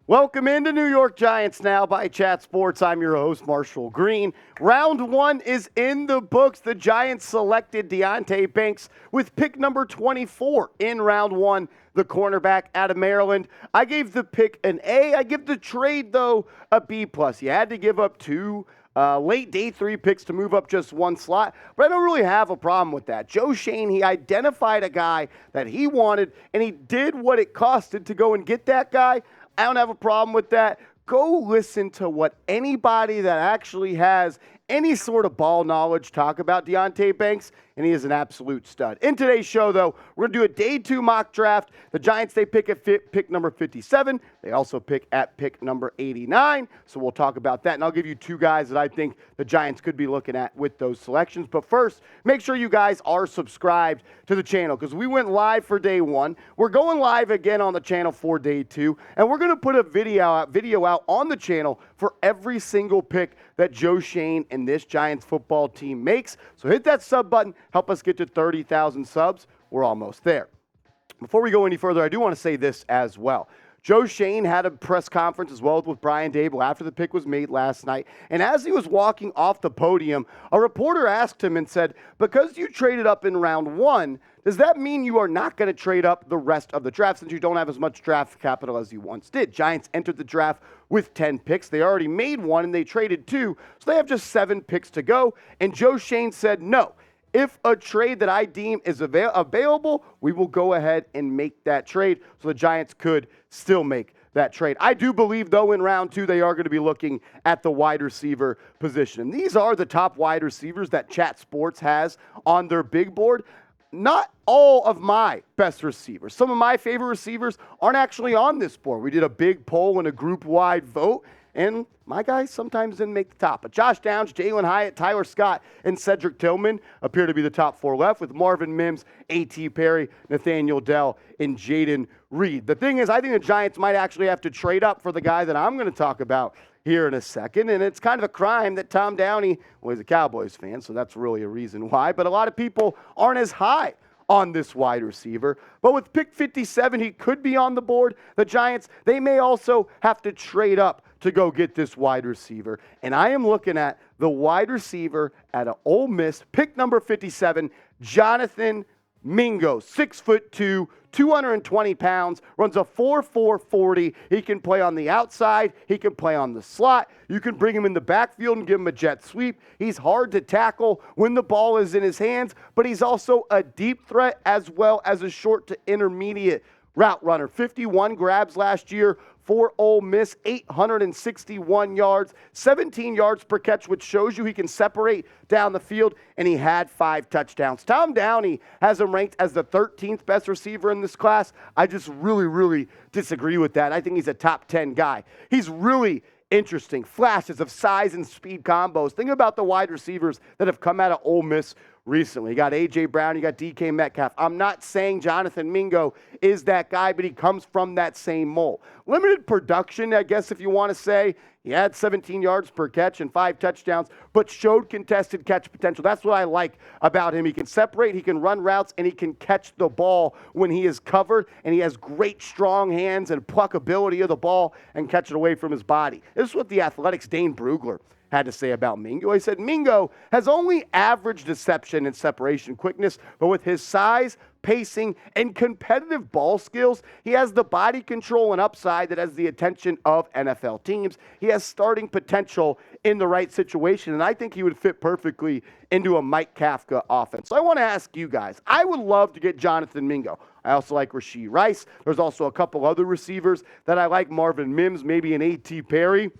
Welcome into New York Giants Now by Chat Sports. I'm your host, Marshall Green. Round one is in the books. The Giants selected Deonte Banks with pick number 24 in round one, the cornerback out of Maryland. I gave the pick an A. I give the trade, though, a B+. You had to give up two late day 3 picks to move up just one slot, but I don't really have a problem with that. Joe Schoen, he identified a guy that he wanted, and he did what it costed to go and get that guy. I don't have a problem with that. Go listen to what anybody that actually has any sort of ball knowledge talk about Deonte Banks, and he is an absolute stud. In today's show, though, we're going to do a day 2 mock draft. The Giants, they pick at pick number 57. They also pick at pick number 89, so we'll talk about that, and I'll give you two guys that I think the Giants could be looking at with those selections. But first, make sure you guys are subscribed to the channel because we went live for day 1. We're going live again on the channel for day 2, and we're going to put a video out on the channel for every single pick that Joe Schoen and this Giants football team makes. So hit that sub button. Help us get to 30,000 subs. We're almost there. Before we go any further, I do want to say this as well. Joe Schoen had a press conference as well with Brian Dable after the pick was made last night. And as he was walking off the podium, a reporter asked him and said, because you traded up in round 1, does that mean you are not going to trade up the rest of the draft since you don't have as much draft capital as you once did? Giants entered the draft with 10 picks. They already made 1 and they traded 2, so they have just 7 picks to go. And Joe Schoen said, no. If a trade that I deem is available, we will go ahead and make that trade. So the Giants could still make that trade. I do believe, though, in round 2, they are going to be looking at the wide receiver position. And these are the top wide receivers that Chat Sports has on their big board. Not all of my best receivers. Some of my favorite receivers aren't actually on this board. We did a big poll and a group-wide vote, and my guys sometimes didn't make the top. But Josh Downs, Jalen Hyatt, Tyler Scott, and Cedric Tillman appear to be the top 4 left, with Marvin Mims, A.T. Perry, Nathaniel Dell, and Jaden Reed. The thing is, I think the Giants might actually have to trade up for the guy that I'm going to talk about here in a second, and it's kind of a crime that Tom Downey, well, he's a Cowboys fan, so that's really a reason why, but a lot of people aren't as high on this wide receiver. But with pick 57, he could be on the board. The Giants, they may also have to trade up to go get this wide receiver. And I am looking at the wide receiver at an Ole Miss, pick number 57, Jonathan Mingo, 6'2", 220 pounds, runs a 4.4 40. He can play on the outside. He can play on the slot. You can bring him in the backfield and give him a jet sweep. He's hard to tackle when the ball is in his hands, but he's also a deep threat as well as a short to intermediate route runner. 51 grabs last year for Ole Miss, 861 yards, 17 yards per catch, which shows you he can separate down the field, and he had 5 touchdowns. Tom Downey has him ranked as the 13th best receiver in this class. I just really disagree with that. I think he's a top 10 guy. He's really interesting. Flashes of size and speed combos. Think about the wide receivers that have come out of Ole Miss recently. You got A.J. Brown, you got D.K. Metcalf. I'm not saying Jonathan Mingo is that guy, but he comes from that same mold. Limited production, I guess, if you want to say. He had 17 yards per catch and 5 touchdowns, but showed contested catch potential. That's what I like about him. He can separate, he can run routes, and he can catch the ball when he is covered, and he has great strong hands and pluckability of the ball and catch it away from his body. This is what the Athletics' Dane Brugler had to say about Mingo. He said, Mingo has only average deception and separation quickness, but with his size, pacing, and competitive ball skills, he has the body control and upside that has the attention of NFL teams. He has starting potential in the right situation, and I think he would fit perfectly into a Mike Kafka offense. So I want to ask you guys, I would love to get Jonathan Mingo. I also like Rashee Rice. There's also a couple other receivers that I like, Marvin Mims, maybe an A.T. Perry.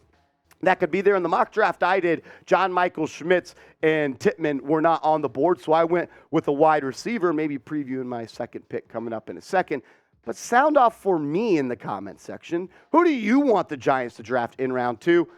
That could be there in the mock draft I did. Jon Michael Schmitz and Tippmann were not on the board, so I went with a wide receiver, maybe previewing my second pick coming up in a second. But sound off for me in the comment section. Who do you want the Giants to draft in round 2?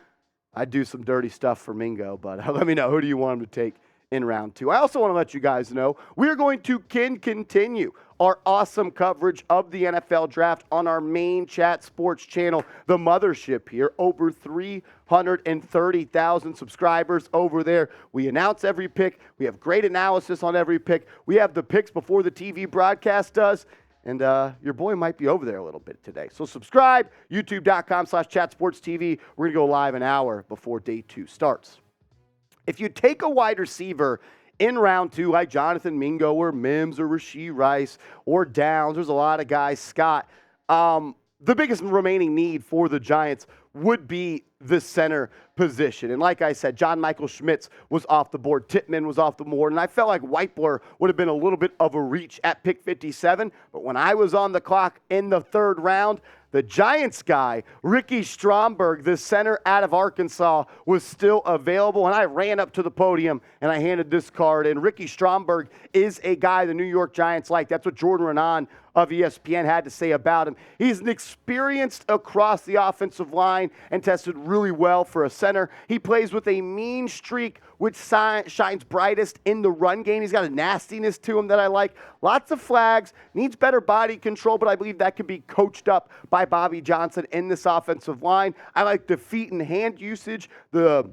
I'd do some dirty stuff for Mingo, but let me know. Who do you want him to take in round 2? I also want to let you guys know we're going to continue our awesome coverage of the NFL draft on our main Chat Sports channel, the mothership here. Over 330,000 subscribers over there. We announce every pick. We have great analysis on every pick. We have the picks before the TV broadcast does. And your boy might be over there a little bit today. So subscribe, youtube.com/chatsportstv. We're going to go live an hour before day 2 starts. If you take a wide receiver in round 2, like Jonathan Mingo or Mims or Rashee Rice or Downs, there's a lot of guys, Scott, the biggest remaining need for the Giants would be the center position. And like I said, Jon Michael Schmitz was off the board. Tippmann was off the board. And I felt like Whitebler would have been a little bit of a reach at pick 57. But when I was on the clock in the 3rd round, the Giants guy, Ricky Stromberg, the center out of Arkansas, was still available. And I ran up to the podium and I handed this card in. Ricky Stromberg is a guy the New York Giants like. That's what Jordan Renan of ESPN had to say about him. He's an experienced across the offensive line and tested really well for a center. He plays with a mean streak, which shines brightest in the run game. He's got a nastiness to him that I like. Lots of flags, needs better body control, but I believe that could be coached up by Bobby Johnson in this offensive line. I like the feet and hand usage, the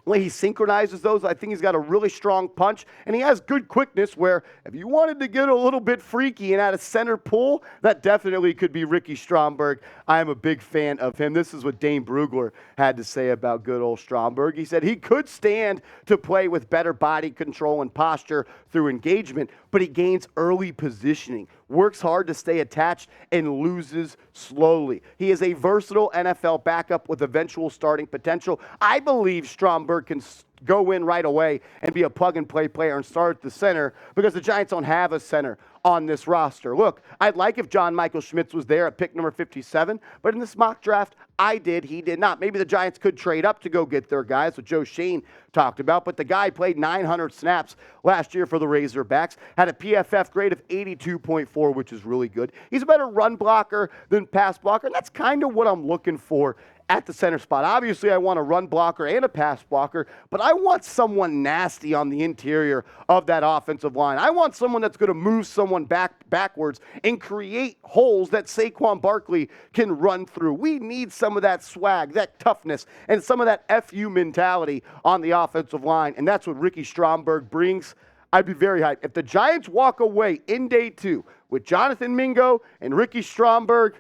way he synchronizes those. I think he's got a really strong punch, and he has good quickness where if you wanted to get a little bit freaky and add a center pull, that definitely could be Ricky Stromberg. I am a big fan of him. This is what Dane Brugler had to say about good old Stromberg. He said he could stand to play with better body control and posture through engagement, but he gains early positioning, works hard to stay attached, and loses slowly. He is a versatile NFL backup with eventual starting potential. I believe Stromberg can go in right away and be a plug-and-play player and start at the center because the Giants don't have a center on this roster. Look, I'd like if Jon Michael Schmitz was there at pick number 57, but in this mock draft, I did. He did not. Maybe the Giants could trade up to go get their guys, what Joe Schoen talked about, but the guy played 900 snaps last year for the Razorbacks, had a PFF grade of 82.4, which is really good. He's a better run blocker than pass blocker, and that's kind of what I'm looking for at the center spot. Obviously, I want a run blocker and a pass blocker, but I want someone nasty on the interior of that offensive line. I want someone that's going to move someone backwards and create holes that Saquon Barkley can run through. We need some of that swag, that toughness, and some of that FU mentality on the offensive line, and that's what Ricky Stromberg brings. I'd be very hyped. If the Giants walk away in day 2 with Jonathan Mingo and Ricky Stromberg,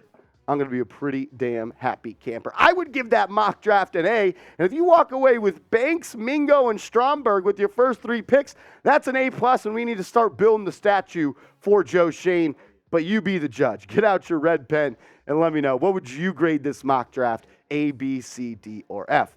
I'm going to be a pretty damn happy camper. I would give that mock draft an A. And if you walk away with Banks, Mingo, and Stromberg with your first 3 picks, that's an A+, and we need to start building the statue for Joe Schoen. But you be the judge. Get out your red pen and let me know. What would you grade this mock draft, A, B, C, D, or F?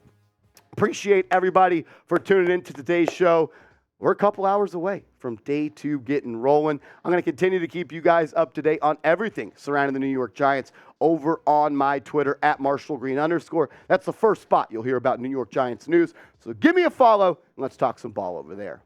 Appreciate everybody for tuning in to today's show. We're a couple hours away from day 2 getting rolling. I'm going to continue to keep you guys up to date on everything surrounding the New York Giants over on my Twitter at @MarshallGreen_. That's the first spot you'll hear about New York Giants news. So give me a follow and let's talk some ball over there.